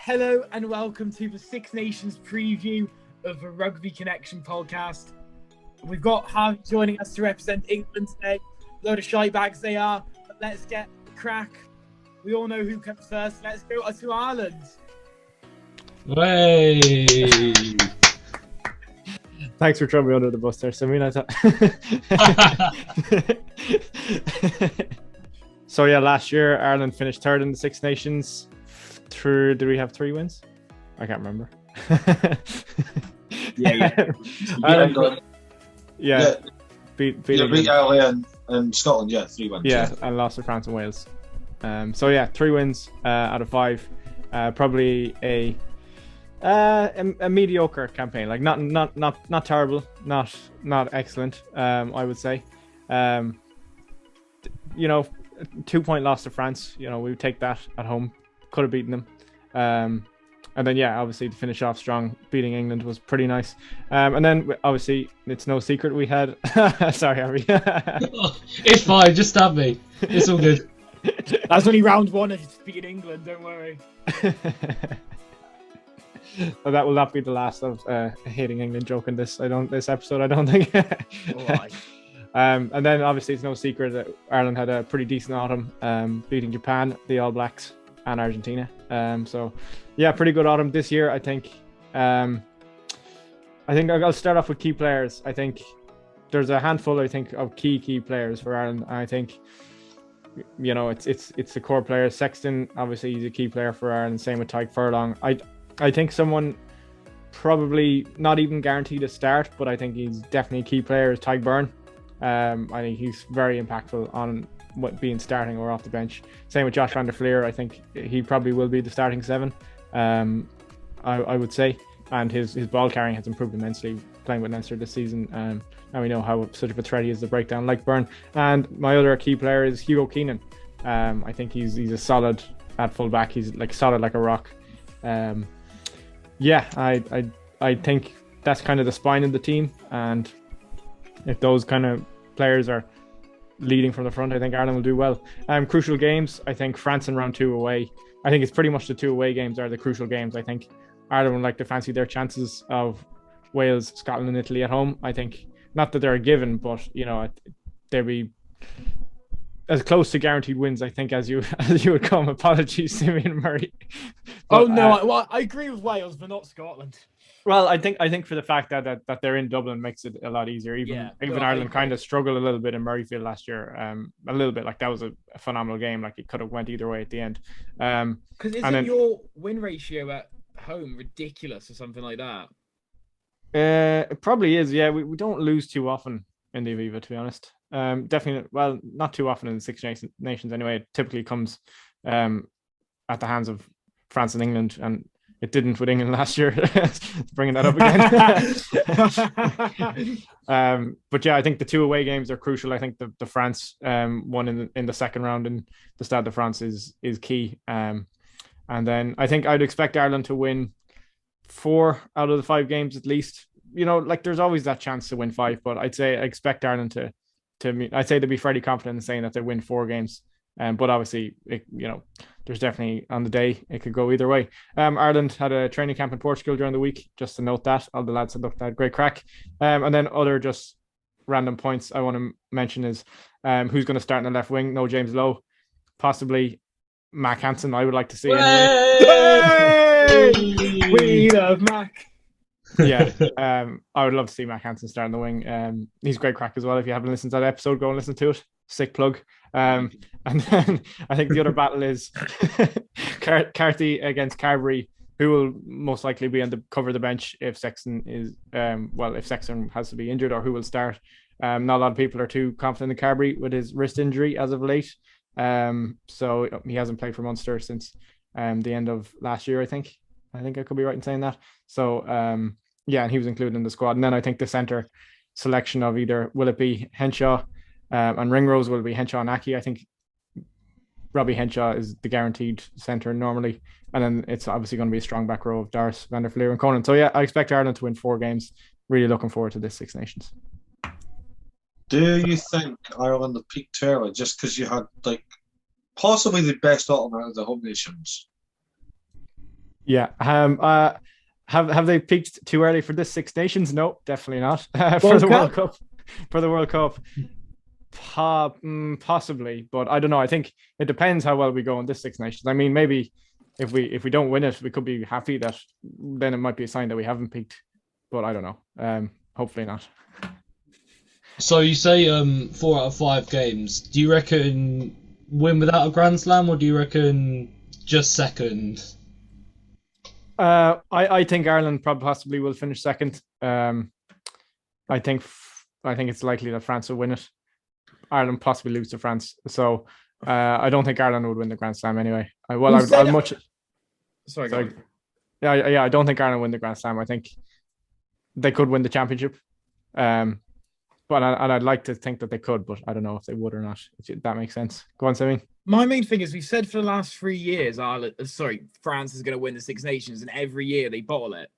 Hello and welcome to the Six Nations preview of the Rugby Connection podcast. We've got Harvey joining us to represent England today. A load of shy bags they are, but let's get the crack. We all know who comes first. Let's go to Ireland. Way. Thanks for throwing me under the bus there, Samina. So yeah, last year Ireland finished third in the Six Nations. Did we have 3 wins? I can't remember. Yeah. Beat Ireland and Scotland, 3 wins. Yeah, and lost to France and Wales. 3 wins out of 5. Probably a mediocre campaign. Like not terrible, not excellent. I would say. 2-point loss to France. We would take that at home. Could have beaten them. And then, obviously to finish off strong, beating England was pretty nice. And then, obviously, it's no secret we had... Sorry, Harvey. It's fine, just stab me. It's all good. That's only round 1 of beating England, don't worry. Well, that will not be the last of hating England joke in this episode, I don't think. All right. And then, obviously, it's no secret that Ireland had a pretty decent autumn, beating Japan, the All Blacks, and Argentina. Pretty good autumn this year. I think I'll start off with key players. I think there's a handful, of key players for Ireland. I think it's the core players. Sexton, obviously, he's a key player for Ireland. Same with Tyke Furlong. I think someone probably not even guaranteed a start, but I think he's definitely a key player is Tyke Byrne. I think he's very impactful on being starting or off the bench. Same with Josh van der Fleer. I think he probably will be the starting 7. I would say, and his ball carrying has improved immensely playing with Leinster this season. And we know how such of a threat he is to break down like Byrne. And my other key player is Hugo Keenan. I think he's a solid at full back. He's solid like a rock. I think that's kind of the spine of the team. And if those kind of players are leading from the front, I think Ireland will do well. Crucial games, I think France in round 2 away. I think it's pretty much the 2 away games are the crucial games. I think Ireland would like to fancy their chances of Wales, Scotland and Italy at home. I think, not that they're a given, but they'll be as close to guaranteed wins, I think, as you would come. Apologies to me and Murray. But, I agree with Wales, but not Scotland. Well, I think for the fact that they're in Dublin makes it a lot easier. Even Ireland kind of struggled a little bit in Murrayfield last year. A little bit, that was a phenomenal game. It could have went either way at the end. Because isn't your win ratio at home ridiculous or something like that? It probably is. Yeah, we don't lose too often in the Aviva, to be honest. Definitely, well, not too often in the Six Nations anyway. It typically comes at the hands of France and England, and it didn't with England last year. Bringing that up again. But I think the 2 away games are crucial. I think the France one in the second round in the Stade de France is key. And then I think I'd expect Ireland to win 4 out of the 5 games at least. There's always that chance to win 5, but I'd say I expect Ireland to I'd say they'd be fairly confident in saying that they win 4 games. But obviously, there's definitely on the day it could go either way. Ireland had a training camp in Portugal during the week, just to note that. All the lads had looked at great crack. And then other just random points I want to mention is who's going to start in the left wing. No James Lowe, possibly Mac Hansen. I would like to see. We love Mac. I would love to see Mac Hansen start in the wing. He's great crack as well. If you haven't listened to that episode, go and listen to it. Sick plug. And then I think the other battle is Carthy against Carberry, who will most likely be on the cover of the bench if Sexton is if Sexton has to be injured, or who will start. Not a lot of people are too confident in Carberry with his wrist injury as of late. So he hasn't played for Munster since the end of last year, I think I could be right in saying that. So and he was included in the squad. And then I think the centre selection of either will it be Henshaw and Ringrose, will it be Henshaw and Aki? I think Robbie Henshaw is the guaranteed centre normally, and then it's obviously going to be a strong back row of Dars, van der Fleer and Conan. So I expect Ireland to win 4 games. Really looking forward to this Six Nations. Do you think Ireland have peaked early just because you had possibly the best autumn out of the home nations? Yeah. Have they peaked too early for this Six Nations? No, definitely not. For World the World Cup? Cup. For the World Cup, possibly, but I don't know. I think it depends how well we go in this Six Nations. I mean, maybe if we don't win it, we could be happy that then it might be a sign that we haven't peaked. But I don't know. Hopefully not. So you say 4 out of 5 games. Do you reckon win without a Grand Slam, or do you reckon just second? I think Ireland probably possibly will finish second. I think it's likely that France will win it. Ireland possibly lose to France. So I don't think Ireland would win the Grand Slam anyway. I'd much. Sorry. Sorry. Yeah. I don't think Ireland win the Grand Slam. I think they could win the championship. But I'd like to think that they could, but I don't know if they would or not. If that makes sense. Go on, Sammy. My main thing is we've said for the last 3 years, France is going to win the Six Nations, and every year they bottle it.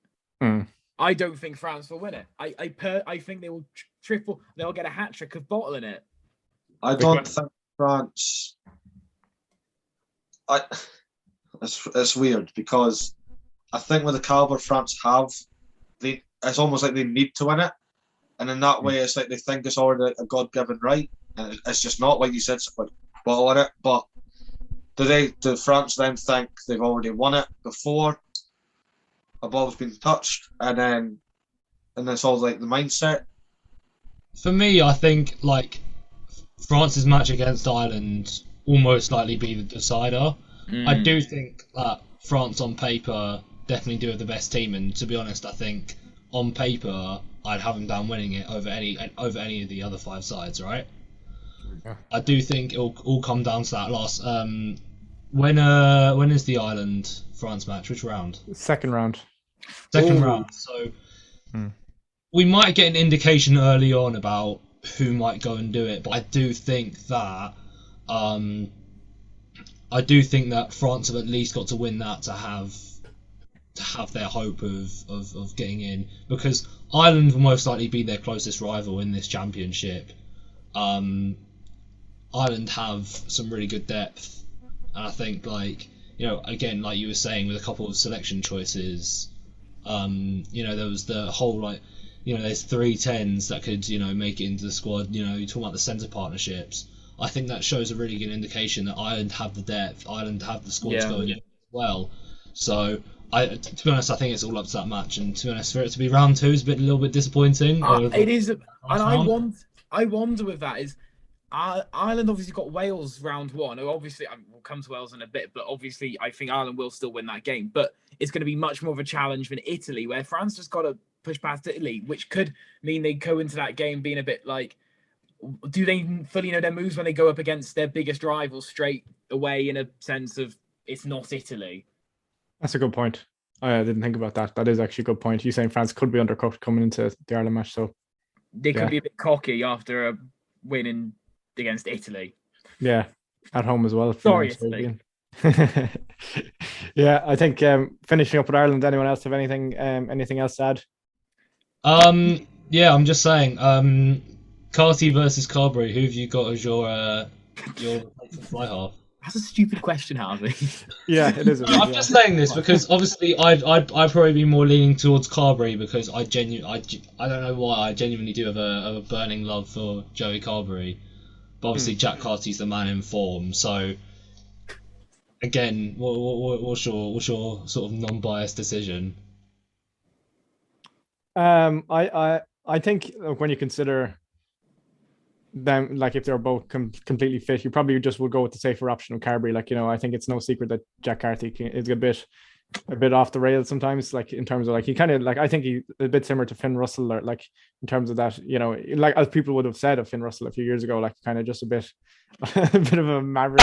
I don't think France will win it. I think they will triple. They'll get a hat trick of bottling it. I don't think France. It's weird because I think with the caliber France have, it's almost like they need to win it, and in that way, it's like they think it's already a God-given right, and it's just not, like you said, like bottling it. But do France then think they've already won it before a ball's been touched, and it's all like the mindset? For me, I think like France's match against Ireland will most likely be the decider. I do think that France on paper definitely do have the best team, and to be honest, I think on paper I'd have them down winning it over any of the other 5 sides, right? Yeah. I do think it'll all come down to that last. When is the Ireland France match? Which round? Second round. Second round. So we might get an indication early on about who might go and do it, but I do think that France have at least got to win that to have their hope of getting in, because Ireland will most likely be their closest rival in this championship. Ireland have some really good depth, and I think, like, again, like you were saying, with a couple of selection choices, there was the whole, like, there's 3 10s that could, make it into the squad. You're talking about the centre partnerships. I think that shows a really good indication that Ireland have the depth, Ireland have the squads going in as well. So, to be honest, I think it's all up to that match. And to be honest, for it to be round 2 is a little bit disappointing. It is, and I wonder with that is, Ireland obviously got Wales round 1. Obviously, we'll come to Wales in a bit, but obviously, I think Ireland will still win that game. But it's going to be much more of a challenge than Italy, where France just got to push past Italy, which could mean they go into that game being a bit like, do they fully know their moves when they go up against their biggest rival straight away, in a sense of it's not Italy? That's a good point. I didn't think about that. That is actually a good point. You're saying France could be undercooked coming into the Ireland match, so they could be a bit cocky after a win against Italy. Yeah, at home as well. Sorry, Italy. Yeah, I think finishing up with Ireland. Anyone else have anything else to add? Yeah, I'm just saying. Carty versus Carberry. Who have you got as your fly half? That's a stupid question, Harvey. Yeah, it is. I'm just saying this because obviously I'd probably be more leaning towards Carberry, because I don't know why, I genuinely do have a burning love for Joey Carberry, but obviously Jack Carty's the man in form. So again, what's your sort of non-biased decision? I think when you consider them, like if they're both completely fit, you probably just would go with the safer option of Carberry. Like, I think it's no secret that Jack Carty is a bit off the rails sometimes, like in terms of, like, he kind of, like, I think he's a bit similar to Finn Russell, or like in terms of that, like as people would have said of Finn Russell a few years ago, like kind of just a bit of a maverick.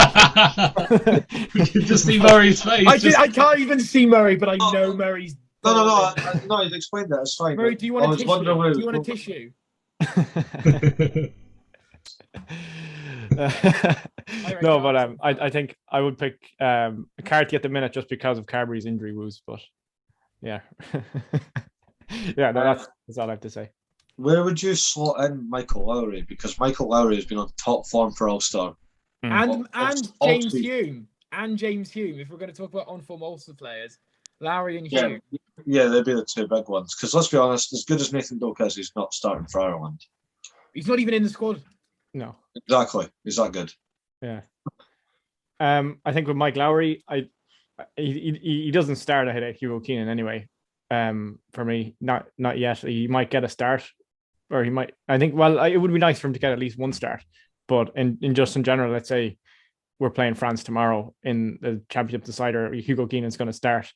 You can just see Murray's face. I can't even see Murray, but I know Murray's. No, you've explained that. It's fine. Murray, do you want a tissue? No, but I think I would pick Carty at the minute just because of Carberry's injury woes. But yeah, yeah, that's all I have to say. Where would you slot in Michael Lowry? Because Michael Lowry has been on top form for Ulster. And James Hume. If we're going to talk about on-form Ulster players, Lowry and Yeah. Hugh. Yeah, they'd be the two big ones. Because let's be honest, as good as Nathan Doak is, he's not starting for Ireland. He's not even in the squad. No. Exactly. He's that good. Yeah. I think with Mike Lowry, he doesn't start ahead of Hugo Keenan anyway. For me, not yet. He might get a start, or he might. I think. Well, it would be nice for him to get at least one start. But in general, let's say we're playing France tomorrow in the championship decider, Hugo Keenan's going to start.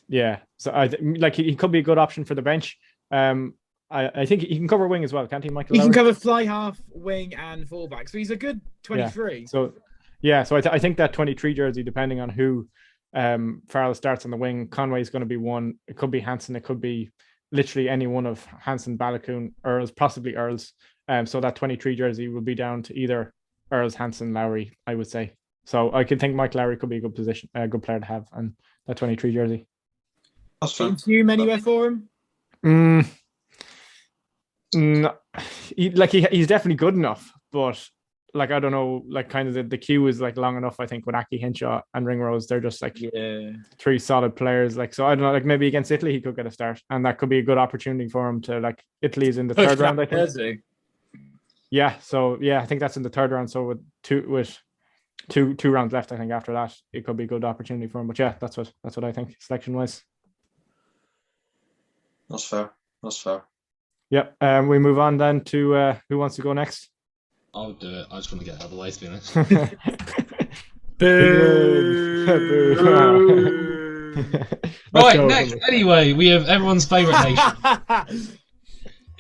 Yeah. So he could be a good option for the bench. I think he can cover wing as well, can't he, Michael? He can cover fly half, wing, and fullback. So he's a good 23. Yeah. So I think that 23 jersey, depending on who Farrell starts on the wing, Conway's going to be one. It could be Hansen. It could be literally any one of Hansen, Balakoon, Earls, possibly Earls. So that 23 jersey will be down to either Earls, Hansen, Lowry, I would say. So I could think Mike Lowry could be a good player to have, and that 23 jersey. That's fine. Team anywhere for him? No, he's definitely good enough, but I don't know, kind of the queue is long enough. I think with Aki, Henshaw, and Ringrose, they're just three solid players. So I don't know, maybe against Italy he could get a start, and that could be a good opportunity for him to Italy's in the third round, I think. Yeah, so I think that's in the third round. So with two rounds left, I think after that it could be a good opportunity for him. But yeah, that's what I think selection wise. That's fair. Yep. We move on then to who wants to go next? I'll do it. I just want to get out of the way, to be honest. Right, next. Anyway, we have everyone's favourite nation,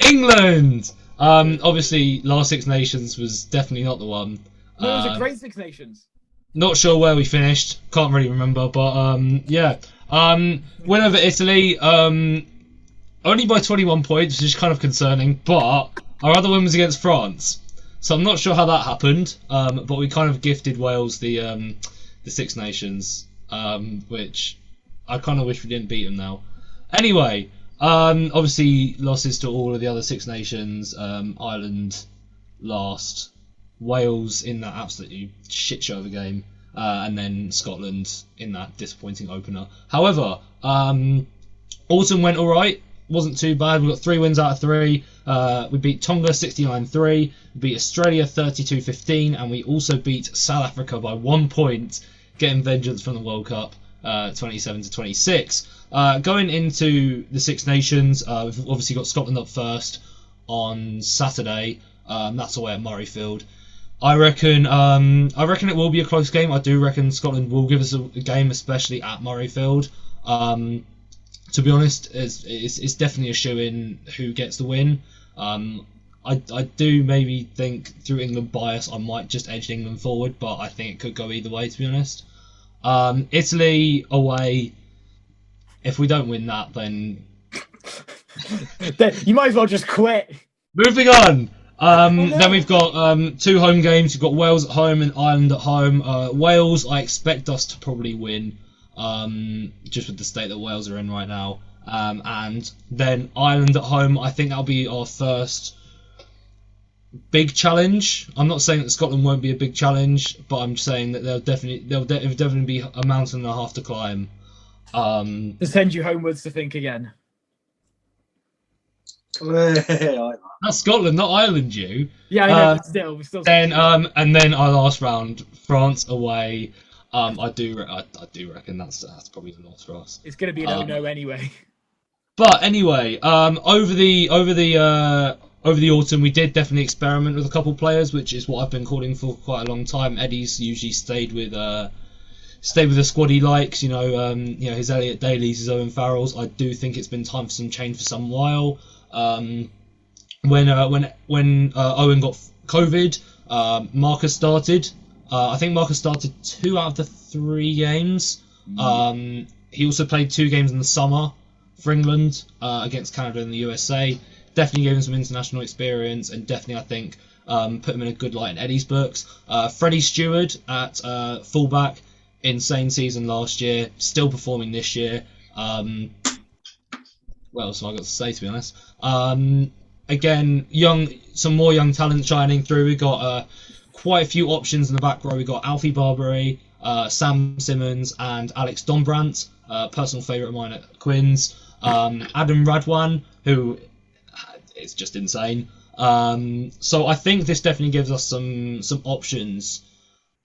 England. Obviously, last Six Nations was definitely not the one. No, it was a great Six Nations. Not sure where we finished. Can't really remember, but yeah. Win over Italy. Only by 21 points, which is kind of concerning. But our other win was against France, so I'm not sure how that happened. But we kind of gifted Wales the Six Nations, which I kind of wish we didn't beat them now. Anyway. Obviously losses to all of the other Six Nations. Ireland last, Wales in that absolutely shit show of a game, and then Scotland in that disappointing opener. However, autumn went alright, wasn't too bad. We got 3 wins out of 3. We beat Tonga 69-3, beat Australia 32-15, and we also beat South Africa by 1 point, getting vengeance from the World Cup 27-26. Going into the Six Nations, we've obviously got Scotland up first on Saturday. That's away at Murrayfield. I reckon it will be a close game. I do reckon Scotland will give us a game, especially at Murrayfield. To be honest, it's definitely a shoe-in who gets the win. I do maybe think through England bias I might just edge England forward, but I think it could go either way, to be honest. Italy away. If we don't win that, then you might as well just quit. Moving on. Then we've got 2 home games. We've got Wales at home and Ireland at home. Wales, I expect us to probably win, just with the state that Wales are in right now. And then Ireland at home. I think that'll be our first big challenge. I'm not saying that Scotland won't be a big challenge, but I'm saying that there'll definitely be a mountain and a half to climb. To send you homewards to think again. That's Scotland, not Ireland, you. Yeah, I know, but we're still. Then and then our last round, France away. I do reckon that's probably the loss for us. It's going to be an 0-0 anyway. But anyway, over the autumn, we did definitely experiment with a couple players, which is what I've been calling for quite a long time. Eddie's usually stayed with the squad he likes, his Elliot Daly's, his Owen Farrell's. I do think it's been time for some change for some while. When Owen got COVID, Marcus started. I think Marcus started 2 out of the 3 games. He also played 2 games in the summer for England against Canada and the USA. Definitely gave him some international experience, and definitely I think put him in a good light in Eddie's books. Freddie Stewart at fullback. Insane season last year, still performing this year. What else have I got to say, to be honest? Again, some more young talent shining through. We've got quite a few options in the back row. We've got Alfie Barbary, Sam Simmons and Alex Dombrandt, personal favourite of mine at Quins. Adam Radwan, who is just insane. So I think this definitely gives us some options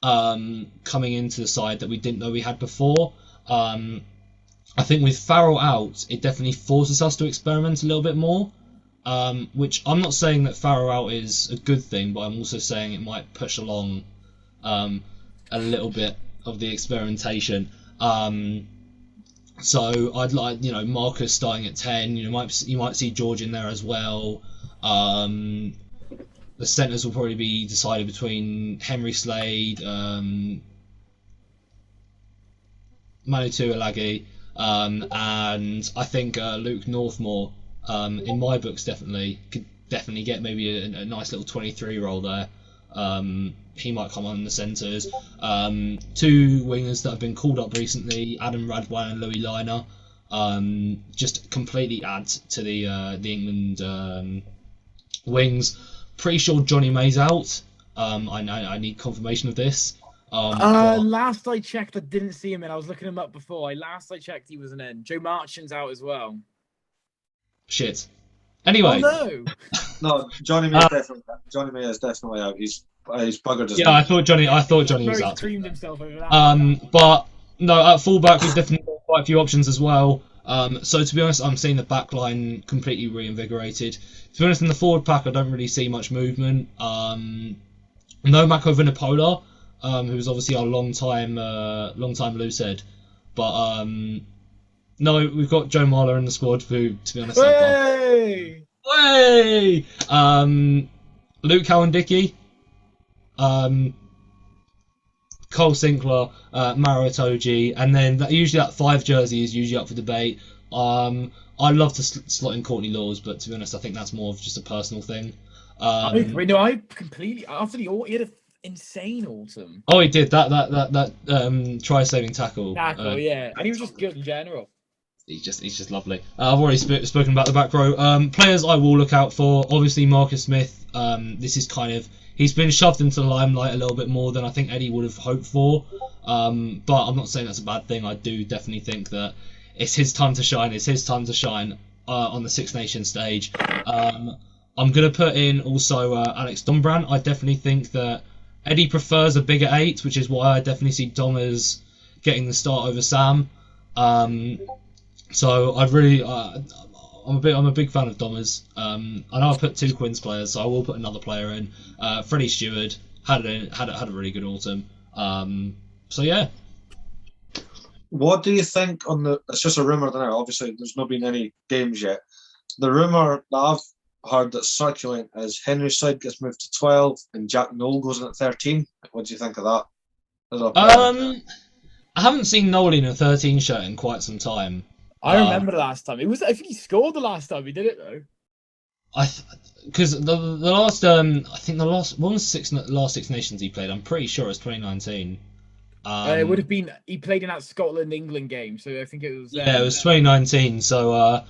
coming into the side that we didn't know we had before. I think with Farrell out, it definitely forces us to experiment a little bit more. Which I'm not saying that Farrell out is a good thing, but I'm also saying it might push along a little bit of the experimentation. So I'd like, Marcus starting at 10. You might see George in there as well. The centres will probably be decided between Henry Slade, Manu Tuilagi, and I think Luke Northmore. In my books, could definitely get maybe a nice little 23 role there. He might come on in the centres. Two wingers that have been called up recently, Adam Radwan and Louis Liner, just completely add to the England wings. Pretty sure Johnny May's out. I need confirmation of this. Last I checked, I didn't see him, and I was looking him up before. Last I checked, he was an end. Joe Marchand's out as well. Shit. Anyway. Oh, No, Johnny May is definitely out. He's buggered as well. I thought Johnny was out. Screamed himself over that. But no, at fullback we've definitely got quite a few options as well. So to be honest, I'm seeing the back line completely reinvigorated. To be honest, in the forward pack, I don't really see much movement. No Mako Vinipola, who's obviously our long time loose head, but no, we've got Joe Marler in the squad, who, to be honest, Way! Luke Cowan-Dickey, Cole Sinclair, Maro Itoje, and then usually that 5 jersey is usually up for debate. I'd love to slot in Courtney Laws, but to be honest, I think that's more of just a personal thing. I completely, after he had an insane autumn. Oh, he did that try-saving tackle. Yeah, and he was just good in general. He's just lovely. I've already spoken about the back row. Players I will look out for, obviously Marcus Smith. This is he's been shoved into the limelight a little bit more than I think Eddie would have hoped for. But I'm not saying that's a bad thing. I do definitely think that it's his time to shine. It's his time to shine on the Six Nations stage. I'm going to put in also Alex Dombrandt. I definitely think that Eddie prefers a bigger 8, which is why I definitely see Dom as getting the start over Sam. So I'd really, I'm a big fan of Domers. I know I put 2 Quins players, so I will put another player in. Freddie Stewart had a really good autumn. So yeah. What do you think on the? It's just a rumor now. Obviously, there's not been any games yet. The rumor that I've heard that's circulating is Henry Slade gets moved to 12 and Jack Noel goes in at 13. What do you think of that? I haven't seen Noel in a 13 shirt in quite some time. I remember the last time. I think he scored the last time he did it though. Because the last, I think the last last Six Nations he played, I'm pretty sure it was 2019. It would have been, he played in that Scotland-England game, so I think it was. Yeah, it was 2019. So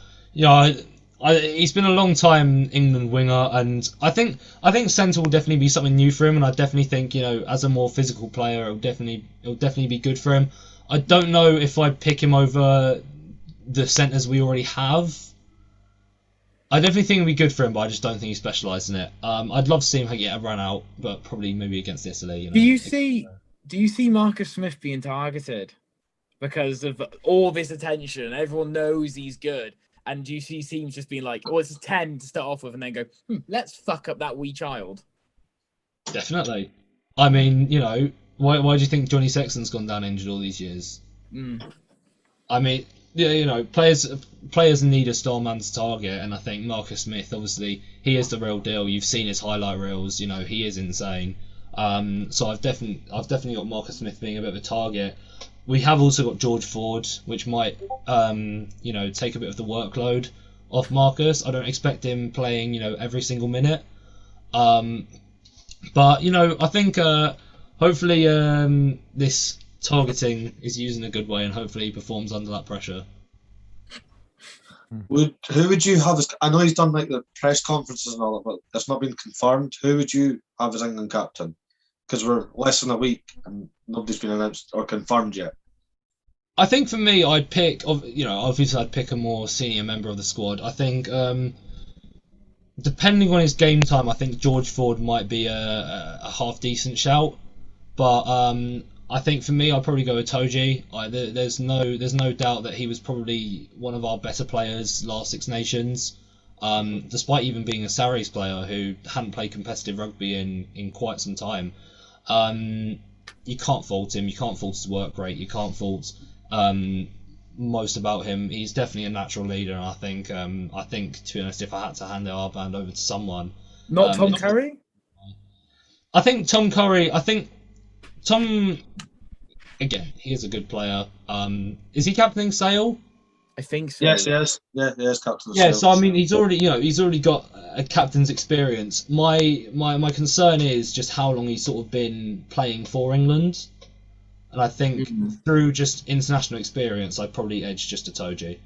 he's been a long time England winger, and I think centre will definitely be something new for him, and I definitely think as a more physical player, it'll definitely be good for him. I don't know if I'd pick him over the centres we already have. I definitely think it'd be good for him, but I just don't think he specialised in it. I'd love to see him get a run out, but probably maybe against Italy. Do you see Marcus Smith being targeted because of all this attention? Everyone knows he's good, and do you see teams just being like, "Oh, it's a 10 to start off with," and then go, "Let's fuck up that wee child." Definitely. I mean, why do you think Johnny Sexton's gone down injured all these years? I mean, players need a star man to target, and I think Marcus Smith, obviously, he is the real deal. You've seen his highlight reels. He is insane. So I've definitely got Marcus Smith being a bit of a target. We have also got George Ford, which might take a bit of the workload off Marcus. I don't expect him playing every single minute. But I think hopefully this targeting is used in a good way, and hopefully he performs under that pressure. Who would you have as? I know he's done the press conferences and all that, but it's not been confirmed. Who would you have as England captain? Because we're less than a week and nobody's been announced or confirmed yet. I think for me, I'd pick, obviously I'd pick a more senior member of the squad. I think, depending on his game time, I think George Ford might be a half decent shout. But I think for me, I'd probably go with Toji. There's no doubt that he was probably one of our better players last Six Nations, despite even being a Saris player who hadn't played competitive rugby in quite some time. You can't fault him. You can't fault his work rate. You can't fault most about him. He's definitely a natural leader, and I think to be honest, if I had to hand the armband over to someone, Not Tom Curry. I think Tom Curry. I think Tom. Again, he is a good player. Is he captaining Sale? I think so. Yes, he is. Yeah, he is captain. Yeah, so I mean, he's already got a captain's experience. My concern is just how long he's sort of been playing for England, and I think through just international experience, I'd probably edge just a Toji.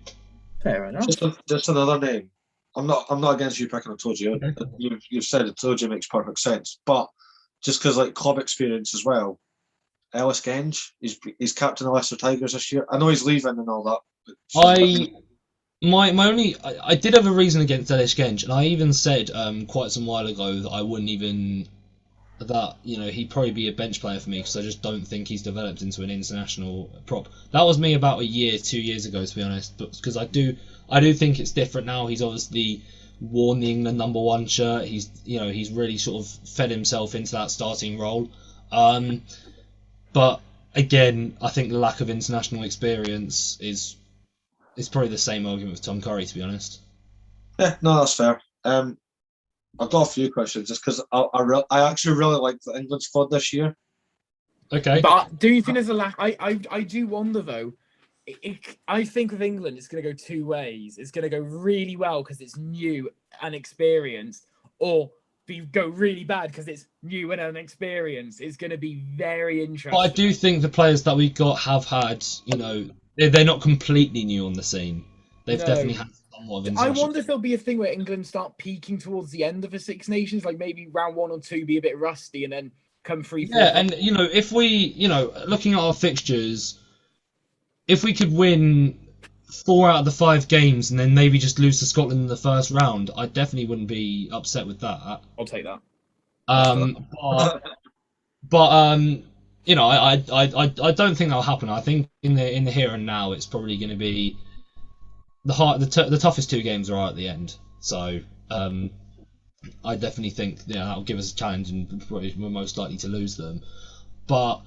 Fair enough. Just another name. I'm not against you picking a Toji. Okay. You've said it. Toji makes perfect sense, but just because like club experience as well. Ellis Genge, he's captain of Leicester Tigers this year. I know he's leaving and all that. I did have a reason against Ellis Genge, and I even said quite some while ago that he'd probably be a bench player for me because I just don't think he's developed into an international prop. That was me about 2 years ago, to be honest, because I do think it's different now. He's obviously worn the England #1 shirt. He's really sort of fed himself into that starting role. But again, I think the lack of international experience is probably the same argument with Tom Curry, to be honest. Yeah, no, that's fair. I've got a few questions just because I actually really like the England squad this year. Okay. But do you think there's a lack? I do wonder though. I think with England, it's going to go two ways. It's going to go really well because it's new and experienced, or go really bad because it's new and unexperienced. It's going to be very interesting. But I do think the players that we got have had, they're not completely new on the scene. They've definitely had somewhat of international. I wonder if there'll be a thing where England start peaking towards the end of the Six Nations, like maybe round 1 or 2 be a bit rusty and then come 3, 4. Yeah, and if we, looking at our fixtures, if we could win 4 out of the 5 games and then maybe just lose to Scotland in the first round, I definitely wouldn't be upset with that. I'll take that. I don't think that'll happen. I think in the here and now, it's probably going to be the toughest 2 games are at the end. So I definitely think that'll give us a challenge, and we're most likely to lose them. But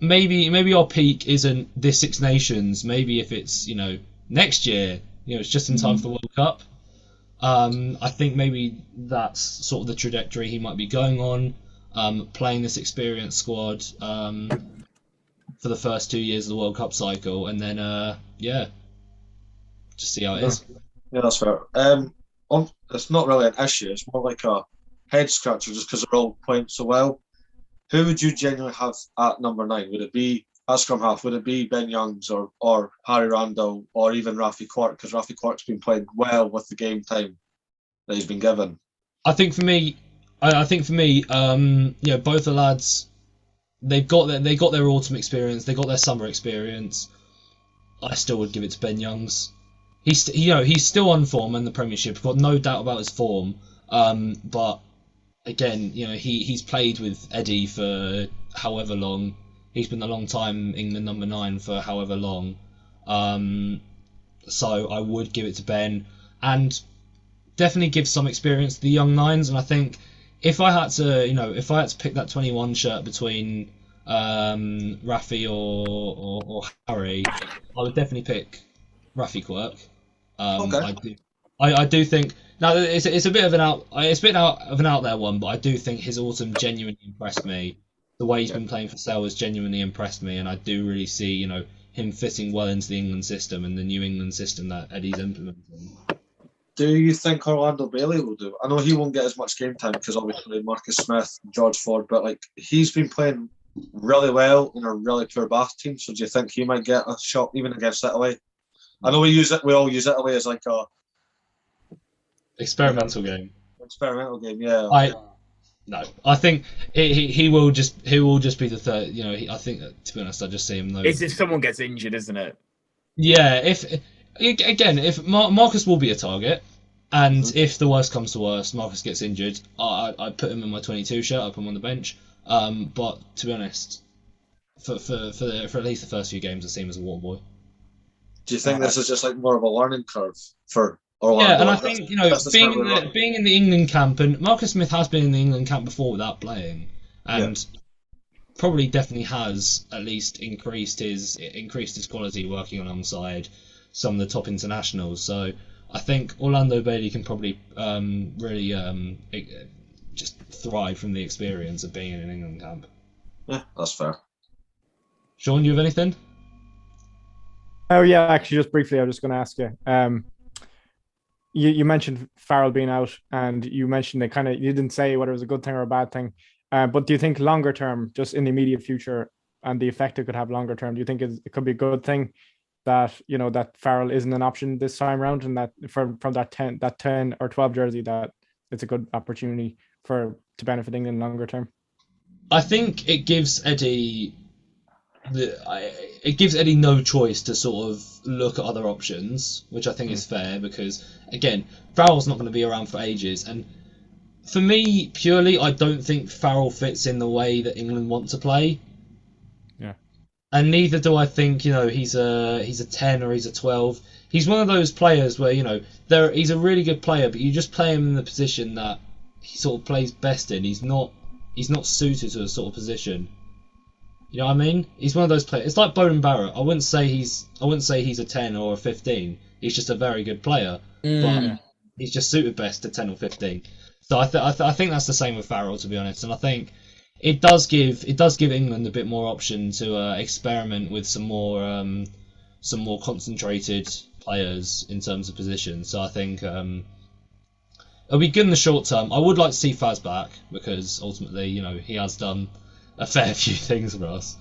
maybe our peak isn't this Six Nations. Maybe if it's next year, it's just in time for the World Cup. I think maybe that's sort of the trajectory he might be going on, playing this experienced squad for the first 2 years of the World Cup cycle, and then just see how it is. Yeah, that's fair. It's not really an issue. It's more like a head scratcher just because they're all playing so well. Who would you genuinely have at number 9? Would it be at scrum half? Would it be Ben Youngs or Harry Randall or even Rafi Quark? Because Rafi Quark's been playing well with the game time that he's been given. I think for me, both the lads, they got their autumn experience, they got their summer experience. I still would give it to Ben Youngs. He's still on form in the Premiership. I've got no doubt about his form. But again, he's played with Eddie for however long. He's been a long time England #9 for however long. So I would give it to Ben, and definitely give some experience to the young nines. And I think if I had to pick that 21 shirt between Rafi or Harry, I would definitely pick Rafi Quirk. Okay. I do think now it's a bit of an out there one, but I do think his autumn genuinely impressed me. The way he's been playing for Sale has genuinely impressed me, and I do really see him fitting well into the England system and the New England system that Eddie's implementing. Do you think Orlando Bailey will do? I know he won't get as much game time because obviously Marcus Smith, George Ford, but he's been playing really well in a really poor Bath team. So do you think he might get a shot even against Italy? I know we all use Italy as a experimental game. Yeah. No, I think he will just be the third. You know, I think to be honest, I just see him though. It's if someone gets injured, isn't it? Yeah, if Marcus will be a target, and if the worst comes to worst, Marcus gets injured, I put him in my 22 shirt. I put him on the bench. But to be honest, for at least the first few games, I see him as a water boy. Do you think this is just like more of a learning curve for Orlando? Yeah, and I think being in the England camp, and Marcus Smith has been in the England camp before without playing, and probably definitely has at least increased his quality working alongside some of the top internationals. So I think Orlando Bailey can probably really just thrive from the experience of being in an England camp. Yeah, that's fair. Sean, you have anything? Oh yeah, actually, just briefly, I was just going to ask you. You mentioned Farrell being out, and you mentioned it you didn't say whether it was a good thing or a bad thing. But do you think longer term, just in the immediate future, and the effect it could have longer term, do you think it could be a good thing that that Farrell isn't an option this time around, and that from that 10 or 12 jersey, that it's a good opportunity to benefit England longer term? I think it gives Eddie no choice to sort of look at other options, which I think is fair, because again, Farrell's not going to be around for ages, and for me purely, I don't think Farrell fits in the way that England want to play. Yeah, and neither do I think he's a 10 or he's a 12. He's one of those players where he's a really good player, but you just play him in the position that he sort of plays best in. He's not suited to a sort of position. You know what I mean? He's one of those players. It's like Bowden Barrett. I wouldn't say he's a 10 or a 15. He's just a very good player, but he's just suited best to 10 or 15. So I think that's the same with Farrell, to be honest. And I think it does give England a bit more option to experiment with some more concentrated players in terms of position. So I think it'll be good in the short term. I would like to see Faz back, because ultimately, he has done a fair few things for us,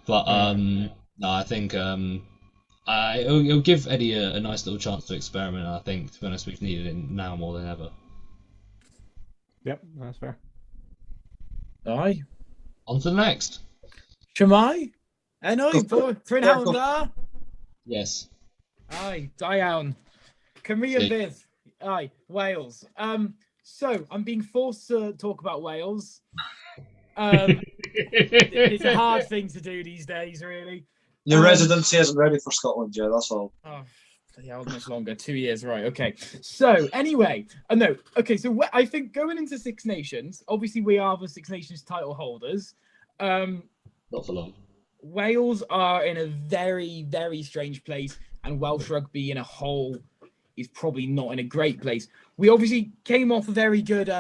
but no, I think it'll give Eddie a nice little chance to experiment. And I think, to be honest, we've needed it now more than ever. Yep, that's fair. Aye. On to the next. Shemai? Bryn Howland there? Yes. Aye, Diane. Cymru Bydd. Aye, Wales. So I'm being forced to talk about Wales. It's a hard thing to do these days, really. Your residency isn't ready for Scotland, yeah, that's all. Oh, yeah, much longer. 2 years, right? Okay. So anyway, no. Okay, so I think going into Six Nations, obviously we are the Six Nations title holders. Not for long. Wales are in a very, very strange place, and Welsh rugby in a whole is probably not in a great place. We obviously came off a very good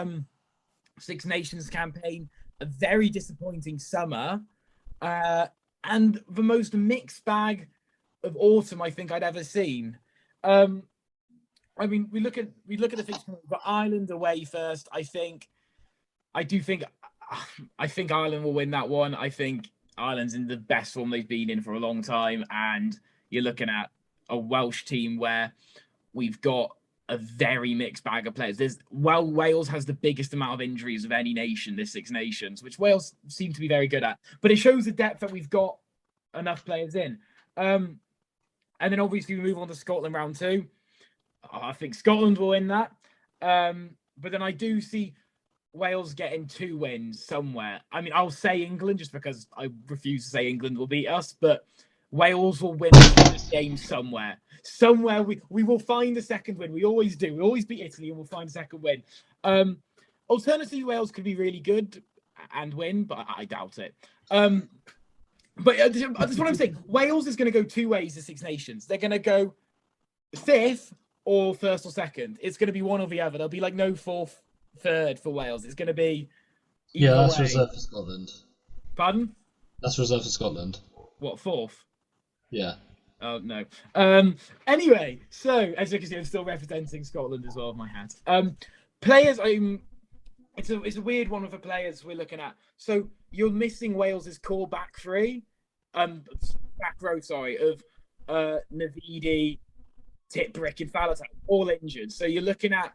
Six Nations campaign, a very disappointing summer, and the most mixed bag of autumn I think I'd ever seen. I mean, we look at the fixture, but Ireland away first. I think Ireland will win that one. I think Ireland's in the best form they've been in for a long time, and you're looking at a Welsh team where we've got a very mixed bag of players. Wales has the biggest amount of injuries of any nation, this Six Nations, which Wales seem to be very good at. But it shows the depth that we've got enough players in. And then obviously we move on to Scotland round 2. I think Scotland will win that. But then I do see Wales getting 2 wins somewhere. I mean, I'll say England just because I refuse to say England will beat us, but Wales will win this game somewhere. Somewhere we will find a second win. We always do. We always beat Italy and we'll find a second win. Alternatively, Wales could be really good and win, but I doubt it. But that's what I'm saying. Wales is going to go 2 ways to Six Nations. They're going to go 5th or 1st or 2nd. It's going to be one or the other. There'll be like no 4th, 3rd for Wales. It's going to be that's reserved for Scotland. Pardon? That's reserved for Scotland. What, 4th? Yeah. Oh, no. Anyway, so as you can see, I'm still representing Scotland as well with my hat. Players, it's a weird one with the players we're looking at. So you're missing Wales's core back row, of Navidi, Tipbrick, and Falatau, all injured. So you're looking at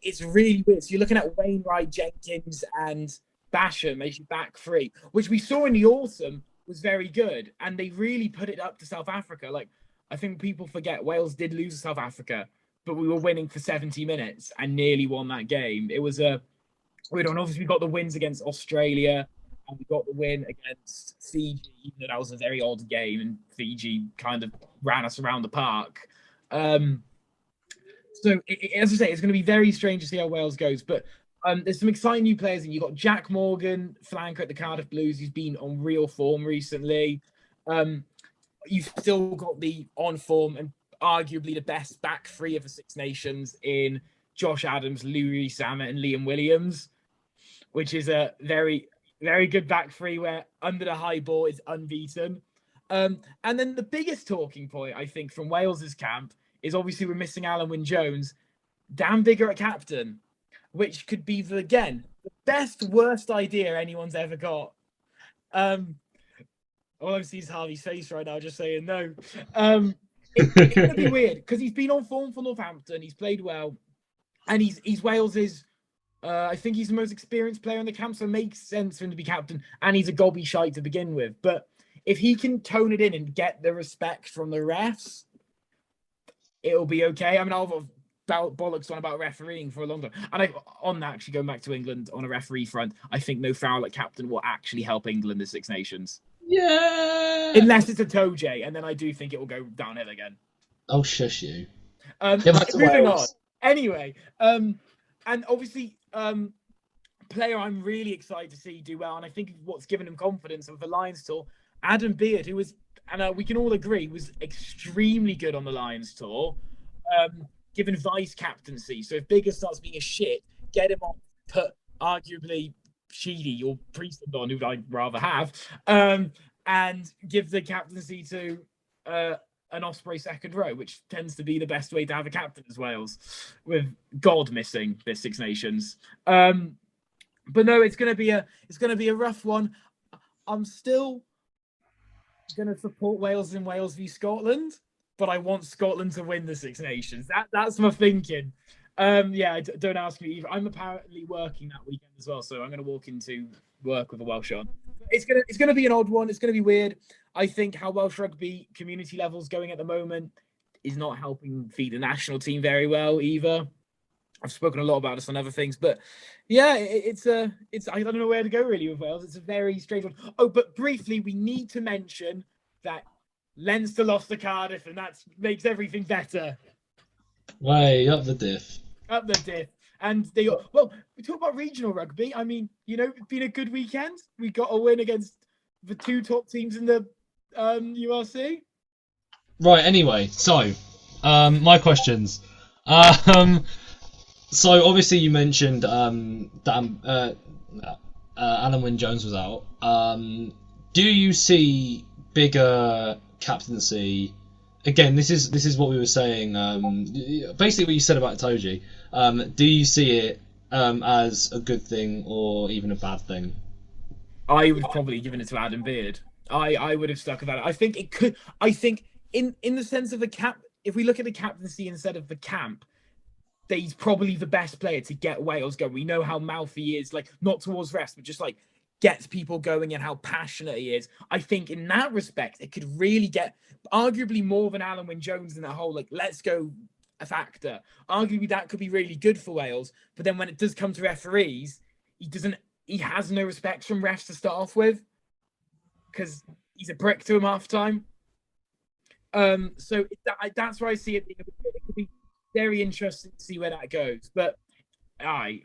it's really weird. So you're looking at Wainwright, Jenkins, and Basham as your back three, which we saw in the autumn was very good, and they really put it up to South Africa. Like, I think people forget Wales did lose to South Africa, but we were winning for 70 minutes and nearly won that game. It was a weird one. Obviously, we got the wins against Australia and we got the win against Fiji, even though that was a very odd game and Fiji kind of ran us around the park. So, as I say, it's going to be very strange to see how Wales goes, but there's some exciting new players, and you've got Jack Morgan, flanker at the Cardiff Blues, who's been on real form recently. You've still got the on form and arguably the best back three of the Six Nations in Josh Adams, Louis Samet, and Liam Williams, which is a very, very good back three where under the high ball is unbeaten. And then the biggest talking point, I think, from Wales's camp is obviously we're missing Alan Wynne-Jones. Dan Biggar at captain, which could be, the best, worst idea anyone's ever got. All I see is Harvey's face right now, just saying no. It's going to be weird because he's been on form for Northampton. He's played well. And he's Wales's, I think he's the most experienced player in the camp, so it makes sense for him to be captain. And he's a gobby shite to begin with. But if he can tone it in and get the respect from the refs, it'll be okay. I mean, I've bollocks on about refereeing for a long time. And on that, actually going back to England on a referee front, I think no foul at captain will actually help England in Six Nations. Yeah. Unless it's a toe J, and then I do think it will go downhill again. Oh, shush you. Moving on. Anyway, and obviously, player I'm really excited to see do well, and I think what's given him confidence of the Lions tour, Adam Beard, who was, and we can all agree, was extremely good on the Lions tour, given vice captaincy. So if Biggar starts being a shit, get him on, put arguably Sheedy or Priestland on, who I'd rather have, and give the captaincy to an Osprey second row, which tends to be the best way to have a captain as Wales, with God missing this Six Nations. But no, it's gonna be a rough one. I'm still gonna support Wales in Wales v Scotland, but I want Scotland to win the Six Nations. That's my thinking. Don't ask me either. I'm apparently working that weekend as well, so I'm going to walk into work with a Welsh on. It's going to be an odd one. It's going to be weird. I think how Welsh rugby community level's going at the moment is not helping feed the national team very well either. I've spoken a lot about this on other things, but yeah, it's I don't know where to go really with Wales. It's a very strange one. Oh, but briefly, we need to mention that Leinster lost to Cardiff, and that makes everything better. Way up the diff. Up the diff. And we talk about regional rugby. I mean, it's been a good weekend. We got a win against the two top teams in the URC. Right, anyway, so my questions. So obviously you mentioned Alan Wynne-Jones was out. Do you see Biggar captaincy? Again, this is what we were saying. Basically, what you said about Itoje. Do you see it as a good thing or even a bad thing? I would probably given it to Adam Beard. I would have stuck with that. I think it could. I think in the sense of the cap, if we look at the captaincy instead of the camp, he's probably the best player to get Wales going. We know how mouthy he is, like not towards refs, but just like gets people going and how passionate he is. I think in that respect, it could really get arguably more than Alan Wynne-Jones in that whole like let's go a factor. Arguably that could be really good for Wales, but then when it does come to referees, he has no respect from refs to start off with because he's a prick to him half time. So that's where I see it. It could be very interesting to see where that goes, but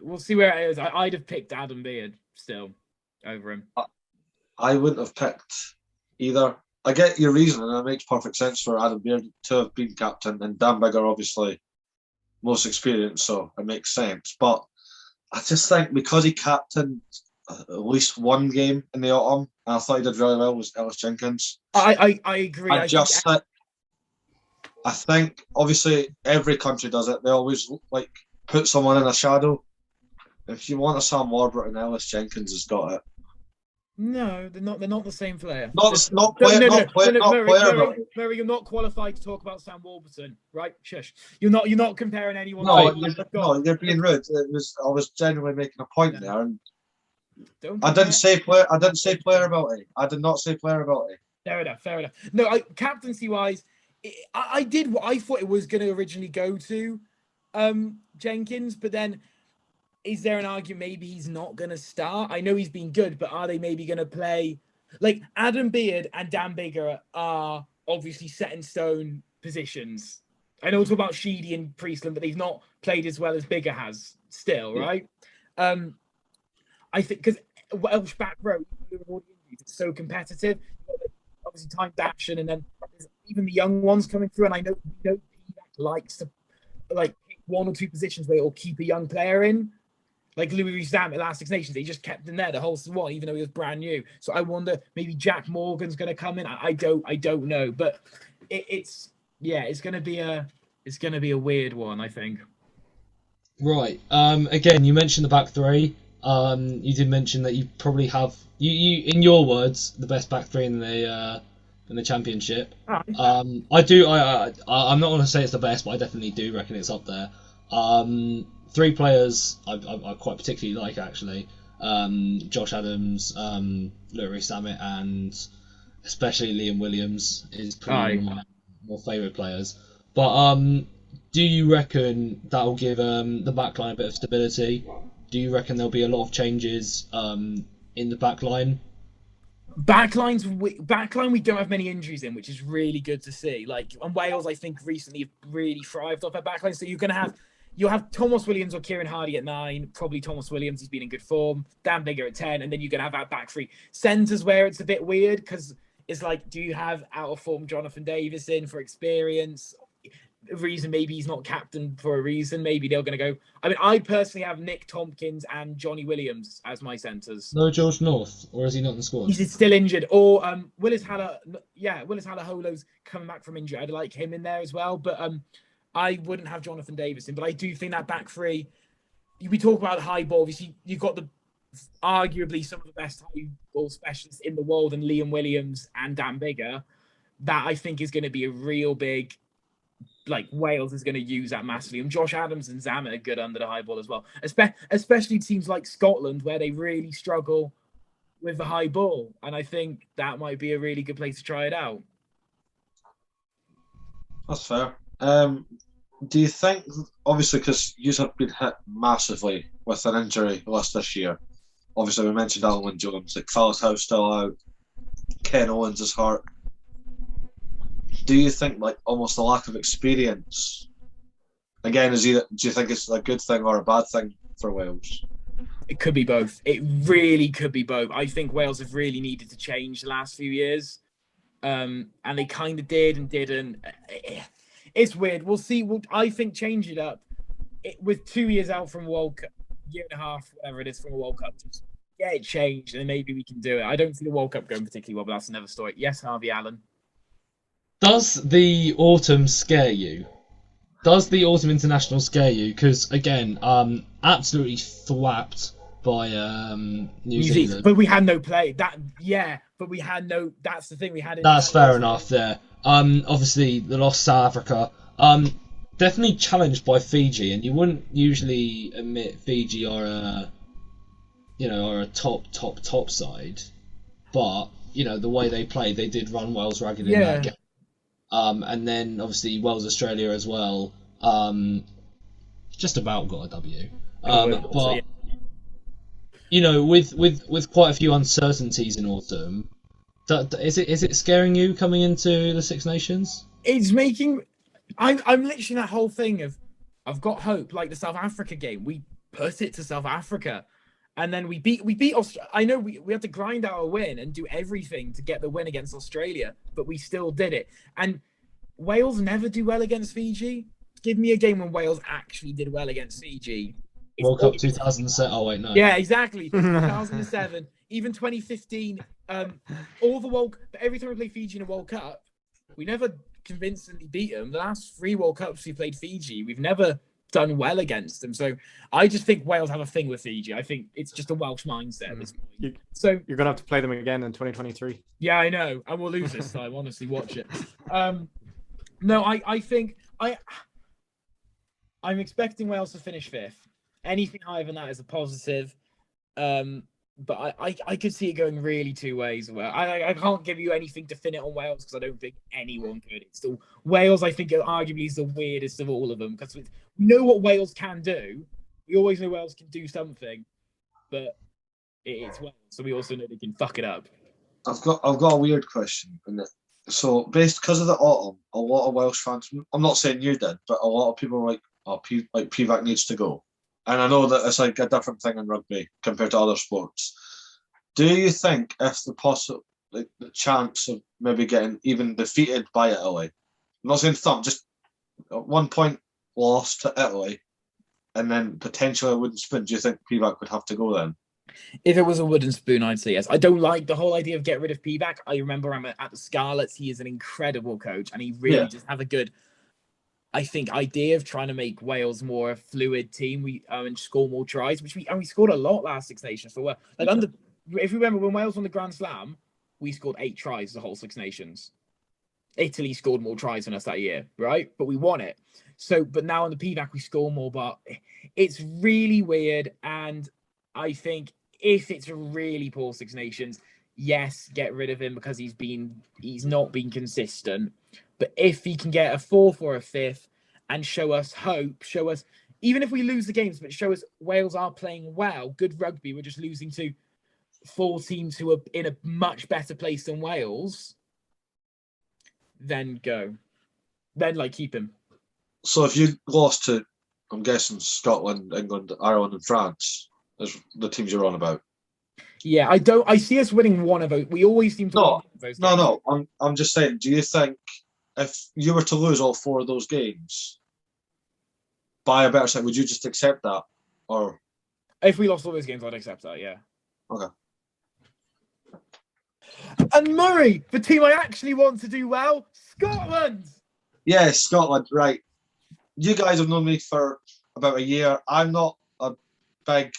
we'll see where it is. I'd have picked Adam Beard still over him. I wouldn't have picked either. I get your reason, and it makes perfect sense for Adam Beard to have been captain, and Dan Biggar obviously most experienced, so it makes sense. But I just think because he captained at least one game in the autumn, and I thought he did really well, was Ellis Jenkins. I agree. I think obviously every country does it. They always like put someone in a shadow. If you want a Sam Warburton, Ellis Jenkins has got it. No, they're not. They're not the same player. Not player. Murray, you're not qualified to talk about Sam Warburton, right? Shush. You're not comparing anyone. No, you're being rude. I was genuinely making a point there, and I didn't say player ability. I did not say player ability. Fair enough. No, captaincy wise, I did what I thought it was going to originally go to Jenkins, but then. Is there an argument maybe he's not going to start? I know he's been good, but are they maybe going to play? Like Adam Beard and Dan Bigger are obviously set in stone positions. I know it's about Sheedy and Priestland, but they've not played as well as Bigger has still, right? I think because Welsh back row, it's so competitive. Obviously, time action, and then even the young ones coming through. And I know Pivak likes to pick one or two positions where he'll keep a young player in. Like Louis Sam at last Six Nations, they just kept him there the whole squad, even though he was brand new. So I wonder maybe Jack Morgan's going to come in. I don't know, but it's going to be a weird one, I think. Right. Again, you mentioned the back three. You did mention that you probably have you in your words the best back three in the championship. Right. I'm not going to say it's the best, but I definitely do reckon it's up there. Three players I quite particularly like actually. Josh Adams, Louis Samet, and especially Liam Williams is probably one of my more favourite players. But do you reckon that will give the backline a bit of stability? Do you reckon there'll be a lot of changes in the backline? Backline, we don't have many injuries in, which is really good to see. And Wales, I think, recently have really thrived off their backline. So you'll have Thomas Williams or Kieran Hardy at 9. Probably Thomas Williams, he's been in good form. Dan Bigger at 10, and then you're gonna have that back three. Centres where it's a bit weird because it's do you have out of form Jonathan Davis in for experience? A reason maybe he's not captain for a reason. Maybe they're going to go. I mean, I personally have Nick Tompkins and Johnny Williams as my centres. No George North, or is he not in the squad? He's still injured. Or Willis Halaholo's coming back from injury. I'd like him in there as well. But I wouldn't have Jonathan Davis in. But I do think that back three. We talk about high ball. Obviously, you've got arguably some of the best high ball specialists in the world, and Liam Williams and Dan Bigger. That I think is going to be a real big. Wales is going to use that massively. And Josh Adams and Zamet are good under the high ball as well. Especially teams like Scotland, where they really struggle with the high ball. And I think that might be a really good place to try it out. That's fair. Do you think, obviously, because you have been hit massively with an injury list this year, obviously we mentioned Alan Jones, Phyllis Howe still out, Ken Owens is hurt. Do you think almost the lack of experience again do you think it's a good thing or a bad thing for Wales? It could be both. It really could be both. I think Wales have really needed to change the last few years, and they kind of did and didn't. It's weird. We'll see. I think change it up with 2 years out from World Cup, year and a half, whatever it is from a World Cup. Just get it changed, and maybe we can do it. I don't see the World Cup going particularly well, but that's another story. Yes, Harvey Allen. Does the autumn scare you? Does the autumn international scare you? Because again, absolutely thwapped by New Zealand. But we had no play. But we had no. That's the thing. We had. That's fair enough. There. Obviously the lost South Africa. Definitely challenged by Fiji, and you wouldn't usually admit Fiji are a top side, but the way they played, they did run Wales ragged in that game. And then obviously Wales Australia as well. Just about got a W. But with quite a few uncertainties in autumn, is it scaring you coming into the Six Nations? It's making. I'm literally that whole thing of I've got hope. Like the South Africa game, we put it to South Africa, and then we beat Australia. I know we had to grind out a win and do everything to get the win against Australia, but we still did it. And Wales never do well against Fiji. Give me a game when Wales actually did well against Fiji. World Cup 2007. Oh wait, no. Yeah, exactly. 2007, even 2015. All the but every time we play Fiji in a World Cup, we never convincingly beat them. The last 3 World Cups we played Fiji, we've never done well against them. So I just think Wales have a thing with Fiji. I think it's just a Welsh mindset at this point. So you're gonna have to play them again in 2023. Yeah, I know. I will lose this time. Honestly, watch it. No, I think I'm expecting Wales to finish 5th. Anything higher than that is a positive. But I could see it going really two ways. Well, I can't give you anything definite on Wales because I don't think anyone could. It's still Wales. I think arguably is the weirdest of all of them because we know what Wales can do. We always know Wales can do something, but it's Wales, so we also know they can fuck it up. I've got a weird question. So because of the autumn, a lot of Welsh fans. I'm not saying you did, but a lot of people were like, "Oh, Pivac needs to go." And I know that it's like a different thing in rugby compared to other sports. Do you think if the chance of maybe getting even defeated by Italy, I'm not saying thumped, just at 1 point lost to Italy, and then potentially a wooden spoon, do you think Pivac would have to go then? If it was a wooden spoon, I'd say yes. I don't like the whole idea of get rid of Pivac. I remember I'm at the Scarlets. He is an incredible coach, and he really does have a good, I think, idea of trying to make Wales more a fluid team. We and score more tries, which we scored a lot last Six Nations. So if you remember when Wales won the Grand Slam, we scored 8 tries the whole Six Nations. Italy scored more tries than us that year, right? But we won it. So, but now on the PVAC we score more, but it's really weird. And I think if it's a really poor Six Nations, yes, get rid of him because he's not been consistent. But if he can get a 4th or a 5th and show us hope, even if we lose the games, but show us Wales are playing well, good rugby, we're just losing to 4 teams who are in a much better place than Wales, then go. Then, keep him. So if you lost to, I'm guessing, Scotland, England, Ireland and France, is the teams you're on about? Yeah, I see us winning one of those. We always seem to win those games. No. I'm just saying, do you think if you were to lose all 4 of those games by a better side, would you just accept that? Or if we lost all those games, I'd accept that, yeah. Okay. And Murray, the team I actually want to do well, Scotland. Yeah, Scotland, right. You guys have known me for about a year. I'm not a big,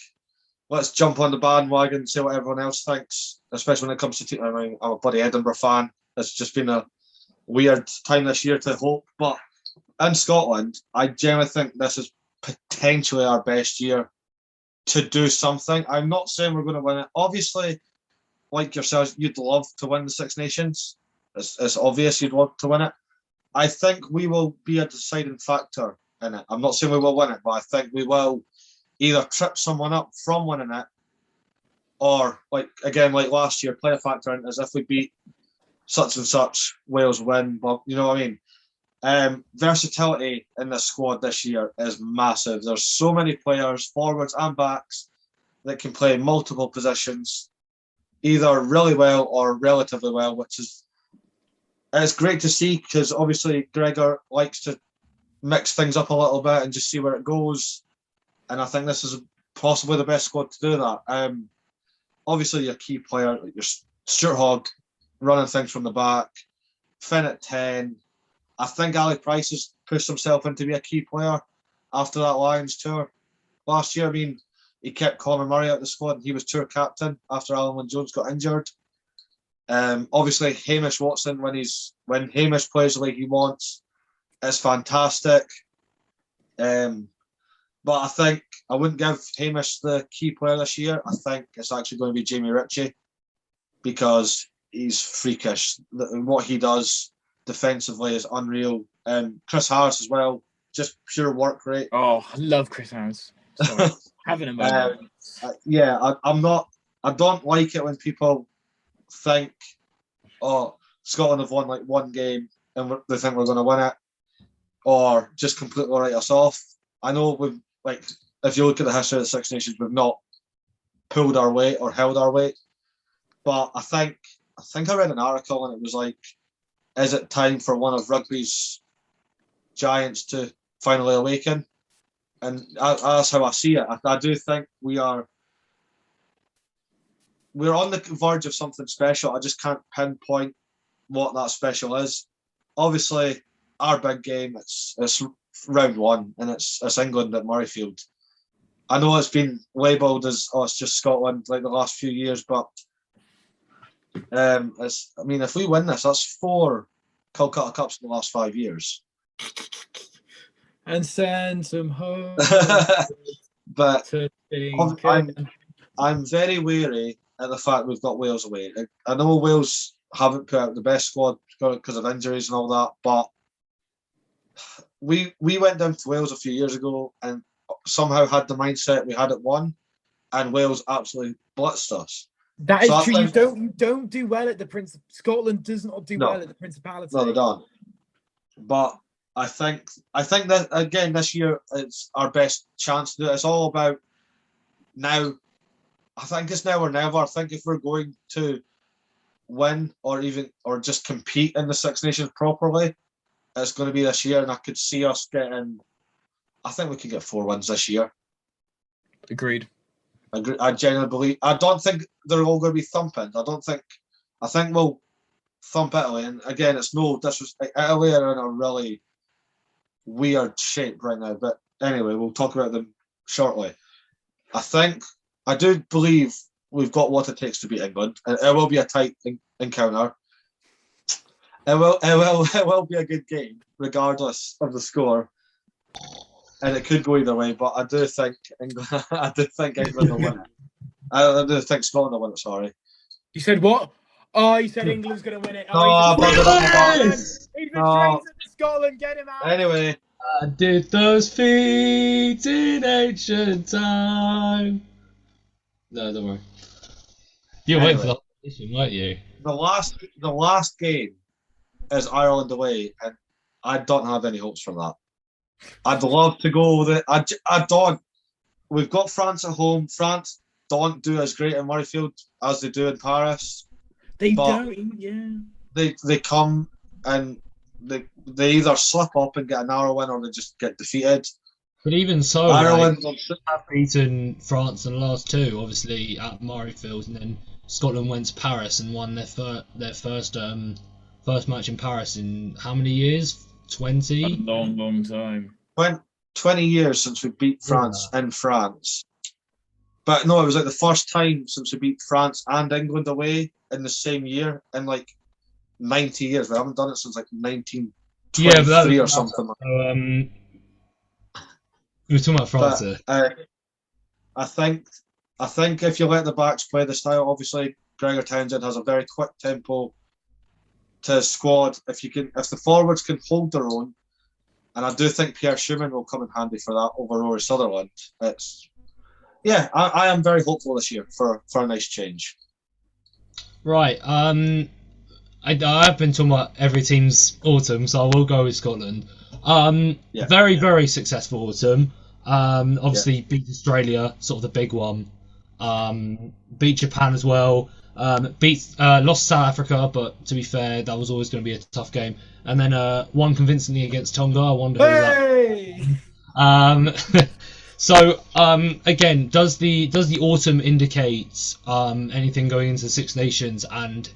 let's jump on the bandwagon and see what everyone else thinks, especially when it comes to team. I mean, I'm a bloody Edinburgh fan. It's just been a weird time this year to hope. But in Scotland, I generally think this is potentially our best year to do something. I'm not saying we're going to win it. Obviously, like yourselves, you'd love to win the Six Nations. It's obvious you'd want to win it. I think we will be a deciding factor in it. I'm not saying we will win it, but I think we will either trip someone up from winning it or, like last year, play a factor in as if we beat such and such, Wales win. But you know what I mean? Versatility in the squad this year is massive. There's so many players, forwards and backs, that can play multiple positions, either really well or relatively well, which is it's great to see because obviously Gregor likes to mix things up a little bit and just see where it goes. And I think this is possibly the best squad to do that. Obviously, your key player, your Stuart Hogg, running things from the back, Finn at 10. I think Ali Price has pushed himself into be a key player after that Lions tour last year. I mean, he kept Conor Murray out the squad and he was tour captain after Alan Wynne-Jones got injured. Obviously, Hamish Watson, when Hamish plays the way he wants, it's fantastic. But I think I wouldn't give Hamish the key player this year. I think it's actually going to be Jamie Ritchie because he's freakish. What he does defensively is unreal. Chris Harris as well, just pure work rate. Oh, I love Chris Harris. Sorry, having a moment. I don't like it when people think, oh, Scotland have won one game and they think we're going to win it, or just completely write us off. I know if you look at the history of the Six Nations, we've not pulled our weight or held our weight. But I think I read an article and it was like, is it time for one of rugby's giants to finally awaken? And that's how I see it. I do think we're on the verge of something special. I just can't pinpoint what that special is. Obviously, our big game, it's round one, and it's England at Murrayfield. I know it's been labelled as it's just Scotland like the last few years, but if we win this, that's 4 Calcutta Cups in the last 5 years. And send some home. But I'm very wary at the fact we've got Wales away. I know Wales haven't put out the best squad because of injuries and all that, but we went down to Wales a few years ago and somehow had the mindset we had at one, and Wales absolutely blitzed us. That is true. You don't do well at the Scotland does not do well at the Principality. No, they don't. But I think that again this year it's our best chance to do it. It's all about now. I think it's now or never. I think if we're going to win or just compete in the Six Nations properly, it's going to be this year, and I could see us getting. I think we could get 4 wins this year. Agreed. I genuinely believe. I don't think they're all going to be thumping. I think we'll thump Italy, and again, it's no disrespect. Italy are in a really weird shape right now, but anyway, we'll talk about them shortly. I do believe we've got what it takes to beat England, and it will be a tight encounter. It will be a good game, regardless of the score, and it could go either way. But I do think England. England will win it. I do think Scotland will win it. Sorry. You said what? Oh, you said England's going to win it. He's been traded to Scotland. Get him out. Anyway. I did those feet in ancient time. No, don't worry. You were waiting for the competition, weren't you? The last game is Ireland away, and I don't have any hopes for that. I'd love to go with it. I don't. We've got France at home. France don't do as great in Murrayfield as they do in Paris. They don't, yeah. They come and they either slip up and get a narrow win, or they just get defeated. But even so, Ireland have beaten France in the last 2, obviously at Murrayfield, and then Scotland went to Paris and won their first match in Paris in how many years? 20? A long time. 20 years since we beat France in France. But no, it was like the first time since we beat France and England away in the same year in like 90 years. We haven't done it since like 1923 or something. We were talking about France here. I think if you let the backs play the style, obviously Gregor Townsend has a very quick tempo to his squad. If the forwards can hold their own, and I do think Pierre Schumann will come in handy for that over Rory Sutherland. I am very hopeful this year for a nice change. Right. I've been talking about every team's autumn, so I will go with Scotland. Very, very successful autumn. Obviously beat Australia, sort of the big one. Beat Japan as well. Lost South Africa, but to be fair, that was always going to be a tough game. And then won convincingly against Tonga. I wonder who that. So again, does the autumn indicate anything going into the Six Nations, and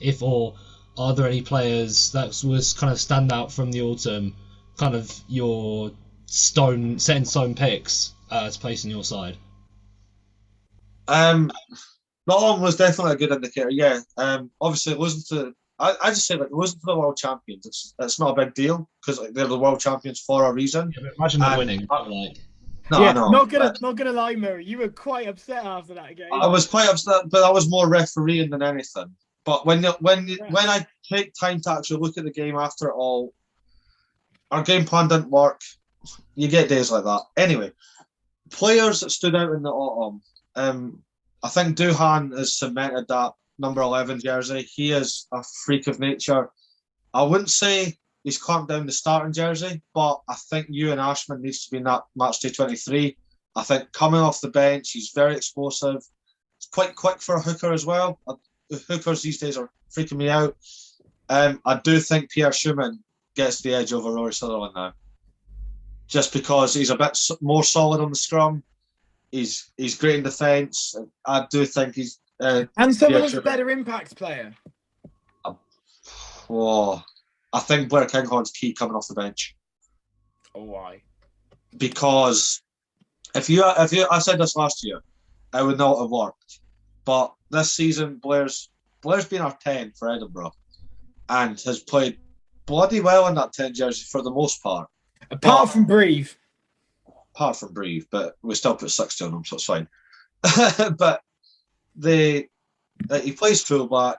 are there any players that was kind of stand out from the autumn, kind of your set in stone picks to place on your side? That one was definitely a good indicator. Yeah. Obviously, I just say losing to the world champions. It's not a big deal because they're the world champions for a reason. Yeah, but imagine them winning. Not gonna lie, Murray. You were quite upset after that game. I was quite upset, but I was more refereeing than anything. But when I take time to actually look at the game after it all, our game plan didn't work. You get days like that. Anyway, players that stood out in the autumn. I think Duhan has cemented that number 11 jersey. He is a freak of nature. I wouldn't say he's clamped down the starting jersey, but I think Ewan Ashman needs to be in that matchday 23. I think coming off the bench, he's very explosive. He's quite quick for a hooker as well. The hookers these days are freaking me out. I do think Pierre Schumann gets the edge over Rory Sutherland now, just because he's a bit more solid on the scrum. He's great in defence. I do think he's and someone's a better impact player. I think Blair Kinghorn's key coming off the bench. Oh, why? because if you, I said this last year, it would not have worked. But this season, Blair's been our 10 for Edinburgh, and has played bloody well in that 10 jersey for the most part. Apart from Breathe, but we still put 60 on him, so it's fine. But he plays fullback,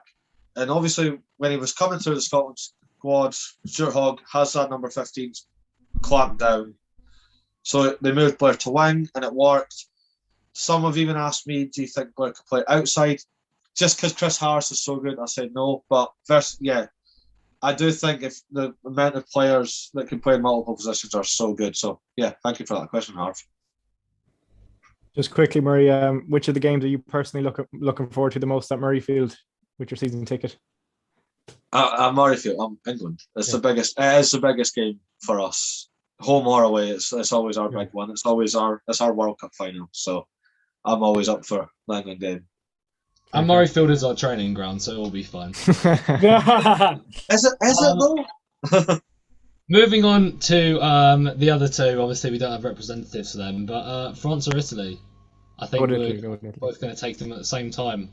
and obviously when he was coming through the Scotland squad, Stuart Hogg has that number 15 clamped down. So they moved Blair to wing, and it worked. Some have even asked me, do you think Blair could play outside? Just because Chris Harris is so good, I said no. But first, yeah, I do think if the amount of players that can play in multiple positions are so good. So, yeah, thank you for that question, Harv. Just quickly, Murray, which of the games are you personally looking forward to the most at Murrayfield with your season ticket? At Murrayfield, England. It's the biggest. It is the biggest game for us, home or away. It's always our big one. It's our World Cup final. So I'm always up for the England game. And Murrayfield is our training ground, so it'll be fun. Is it though? Moving on to the other two, obviously we don't have representatives for them, but France or Italy? I think we're both going to take them at the same time.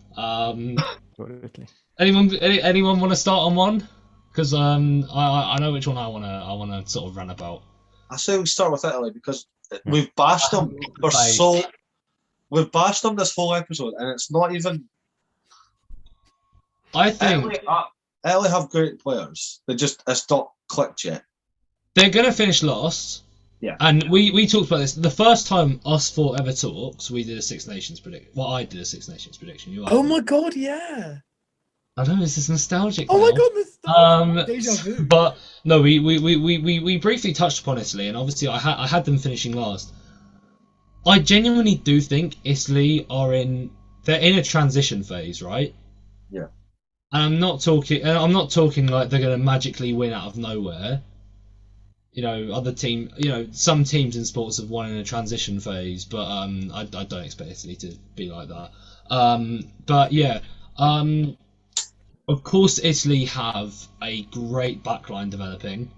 Anyone want to start on one? Because I know which one I want to sort of rant about. I say we start with Italy because we've bashed them. We've bashed them this whole episode, and it's not even. I think Italy have great players. It's not clicked yet. They're going to finish last. Yeah. And we talked about this. The first time us four ever talked, we did a Six Nations prediction. Well, I did a Six Nations prediction. Oh my god, yeah. I know, this is nostalgic Oh now. my god, nostalgic. Deja vu. But no, we briefly touched upon Italy, and obviously I had them finishing last. I genuinely do think Italy they're in a transition phase, right? Yeah. And I'm not talking like they're going to magically win out of nowhere. Some teams in sports have won in a transition phase, but I don't expect Italy to be like that. But yeah, of course Italy have a great backline developing.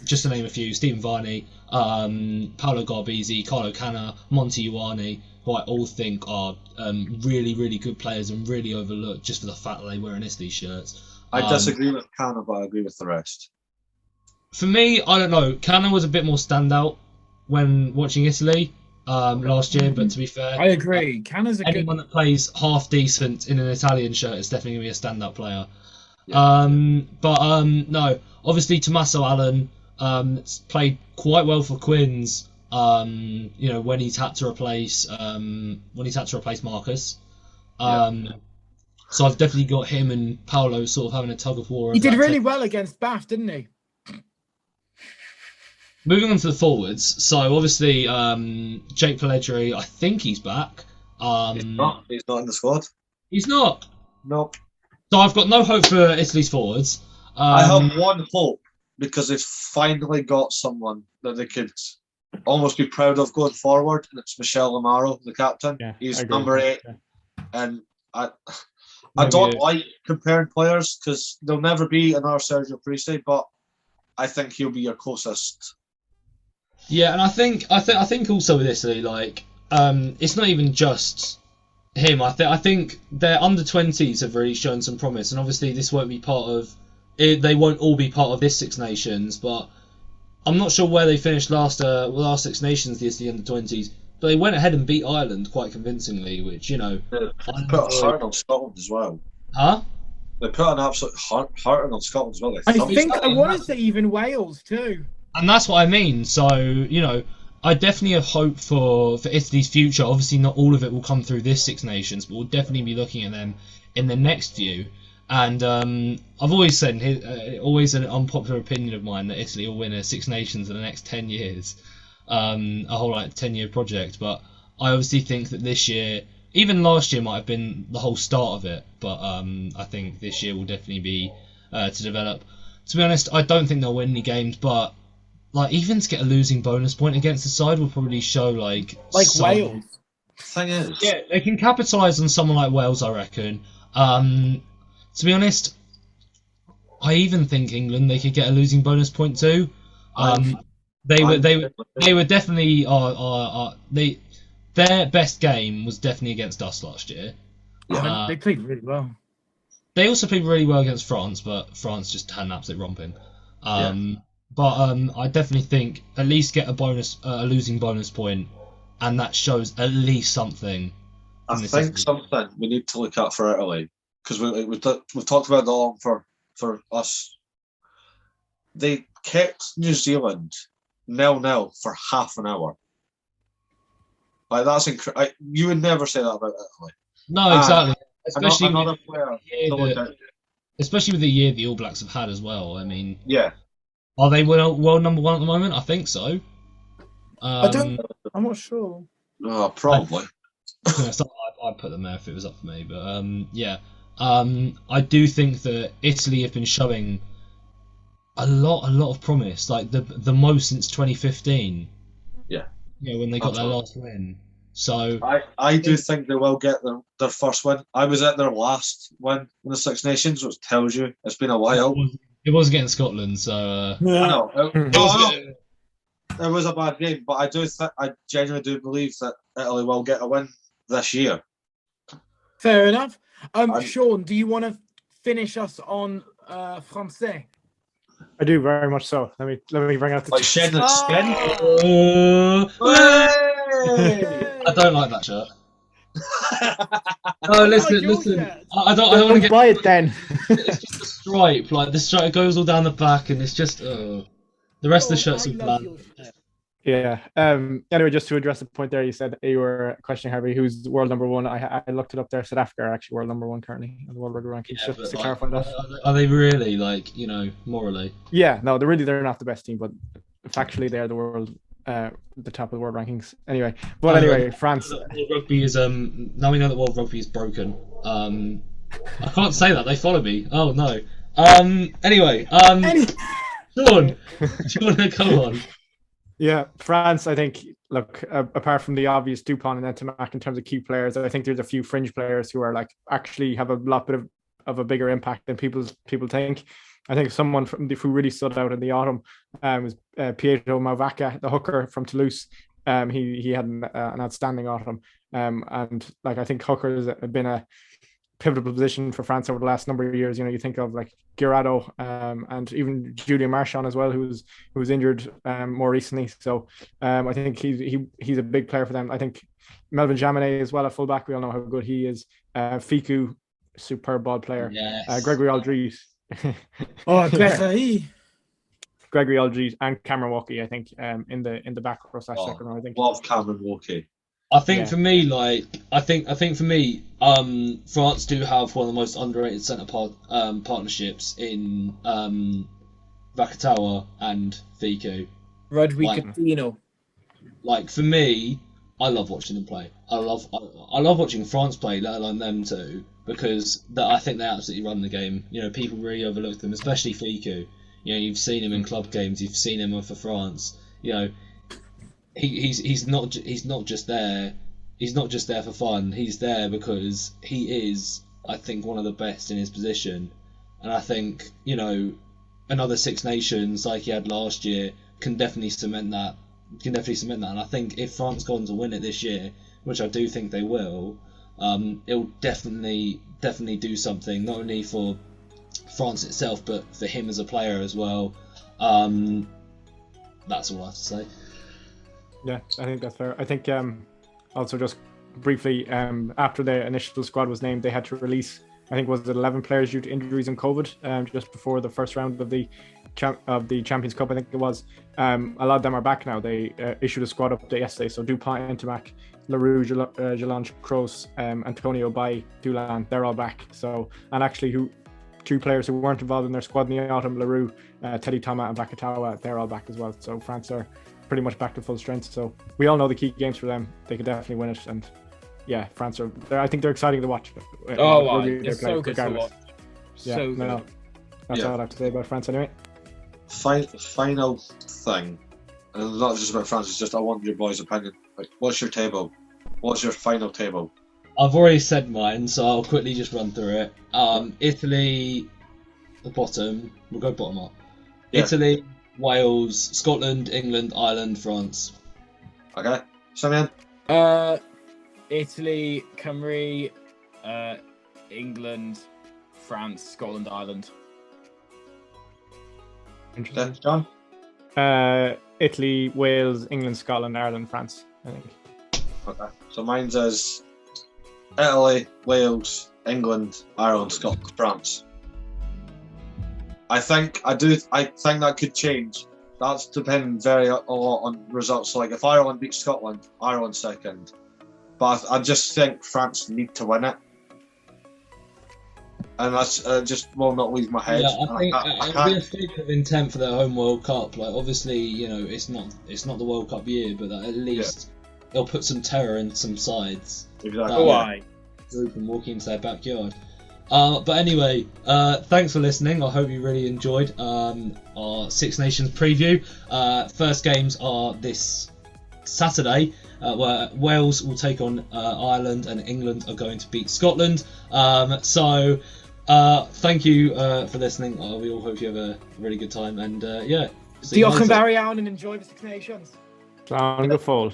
Just to name a few: Stephen Varney, Paolo Garbisi, Carlo Canna, Monty Ioane, who I all think are really, really good players and really overlooked just for the fact that they wear an Italy shirts. I disagree with Canna, but I agree with the rest. For me, I don't know. Canna was a bit more standout when watching Italy last year, but to be fair, I agree. Canna's anyone that plays half decent in an Italian shirt is definitely going to be a standout player. Yeah. No, obviously Tommaso Allen played quite well for Quins. When he's had to replace Marcus. So I've definitely got him and Paolo sort of having a tug of war. He did really well against Bath, didn't he? Moving on to the forwards, so obviously Jake Pellegrini, I think he's back. He's not in the squad. He's not? Nope. So I've got no hope for Italy's forwards. I have one hope, because they've finally got someone that they could almost be proud of going forward, and it's Michel Amaro, the captain. Yeah, he's number 8. Yeah. And I don't like comparing players because there'll never be another Sergio Parisse, but I think he'll be your closest. Yeah, and I think also with Italy, it's not even just him. I think their under-20s have really shown some promise, and obviously this won't be part of it. They won't all be part of this Six Nations, but I'm not sure where they finished last Six Nations, the under-20s. But they went ahead and beat Ireland quite convincingly, which They put a hurt on Scotland as well. Huh? They put an absolute hurting on Scotland as well. I want to say even Wales too. And that's what I mean. So, I definitely have hope for Italy's future. Obviously, not all of it will come through this Six Nations, but we'll definitely be looking at them in the next few. And I've always said, always an unpopular opinion of mine, that Italy will win a Six Nations in the next 10 years. A whole 10-year project. But I obviously think that this year, even last year might have been the whole start of it. But I think this year will definitely be to develop. To be honest, I don't think they'll win any games, but even to get a losing bonus point against the side will probably show Wales. Thing is, yeah, they can capitalise on someone like Wales, I reckon. To be honest, I even think England, they could get a losing bonus point too. They were definitely their best game was definitely against us last year. Yeah, they played really well. They also played really well against France, but France just had an absolute romping. But I definitely think at least get a losing bonus point, and that shows at least something. I think something we need to look at for Italy, because we've talked about it all for us. They kept New Zealand 0-0 for half an hour. Like, that's incredible. You would never say that about Italy. No, exactly. Especially with the year the All Blacks have had as well. I mean, yeah. Are they world number one at the moment? I think so. I'm not sure. Oh, probably. I'd put them there if it was up for me. But yeah. I do think that Italy have been showing a lot of promise, like the most since 2015. Yeah. When they got their last win. So I do think they will get their first win. I was at their last win in the Six Nations, which tells you it's been a while. It was against Scotland, so. I know. It was a bad game, but I genuinely do believe that Italy will get a win this year. Fair enough. Sean, do you want to finish us on Francais? I do very much so. Let me bring out the like shedding its skin. I don't like that shirt. No, listen. I don't want to get. Buy it then. It's just a stripe. Like the stripe goes all down the back, and it's just. The rest of the shirts are bland. Yeah. Anyway, just to address the point there, you said you were questioning Harvey, who's world number one. I looked it up there. South Africa are actually world number one currently in the world rugby rankings. Yeah, just to clarify that. Are they really, like, morally? Yeah. No, they're not the best team, but factually they're the world. The top of the world rankings. Anyway, France. World rugby is now we know that world rugby is broken. I can't say that, they follow me. Oh no. Anyway, Sean, do you want to go on? Yeah, France, I think, look, apart from the obvious Dupont and Entimac in terms of key players, I think there's a few fringe players who are like actually have a lot bit of a bigger impact than people think. I think someone who really stood out in the autumn was Pietro Mavaca, the hooker from Toulouse. He had an outstanding autumn, and like I think hooker has been a pivotal position for France over the last number of years. You think of like Guirado and even Julien Marchand as well, who was injured more recently. So I think he's a big player for them. I think Melvin Jaminet as well, a fullback. We all know how good he is. Fiku, superb ball player. Yes. Gregory Aldrit. Gregory Aldrit and Cameron Walkie, I think, in the back row / second row. I think. Love Cameron Walkie. I think for me, France do have one of the most underrated centre partnerships in Vakatawa and Fiku. Rugby. Like for me, I love watching them play. I love watching France play, let alone them too, because I think they absolutely run the game. People really overlook them, especially Fiku. You've seen him in club games, you've seen him for France. He's not just there. He's not just there for fun. He's there because he is, I think, one of the best in his position. And I think another Six Nations like he had last year can definitely cement that. And I think if France go on to win it this year, which I do think they will, it'll definitely do something not only for France itself but for him as a player as well. That's all I have to say. Yeah, I think that's fair. I think also just briefly, after the initial squad was named, they had to release, I think, was it 11 players due to injuries and COVID, just before the first round of the Champions Cup, I think it was. A lot of them are back now. They issued a squad update yesterday. So Dupont, Entimac, Leroux, Jalange, Kroos, Antonio Bay, Dulan, they're all back. So, and actually two players who weren't involved in their squad in the autumn, Leroux, Teddy Thomas and Vakatawa, they're all back as well. So France are pretty much back to full strength. So we all know the key games for them. They could definitely win it. And yeah, France I think they're exciting to watch. They're so good to watch. Yeah, that's all I have to say about France anyway. Final thing, and not just about France, it's just I want your boys' opinion. Like, what's your table? What's your final table? I've already said mine, so I'll quickly just run through it. Italy, the bottom. We'll go bottom up. Yeah. Italy, Wales, Scotland, England, Ireland, France. Okay, Simeon. Italy, Cymru, England, France, Scotland, Ireland. Okay, John. Italy, Wales, England, Scotland, Ireland, France. I think. Okay, so mine's is Italy, Wales, England, Ireland, Scotland, France. I think that could change. That's depending a lot on results. So, like if Ireland beats Scotland, Ireland's second. But I just think France need to win it, and that's just will not leave my head. Yeah, I think it'll be a statement of intent for their home World Cup. Like obviously, you know, it's not the World Cup year, but at least they'll put some terror in some sides. Exactly. Why? Group and walk into their backyard. But anyway, thanks for listening. I hope you really enjoyed our Six Nations preview. First games are this Saturday, where Wales will take on Ireland and England are going to beat Scotland. So thank you for listening. We all hope you have a really good time. And yeah. Diolch yn fawr iawn and enjoy the Six Nations. Glad go full.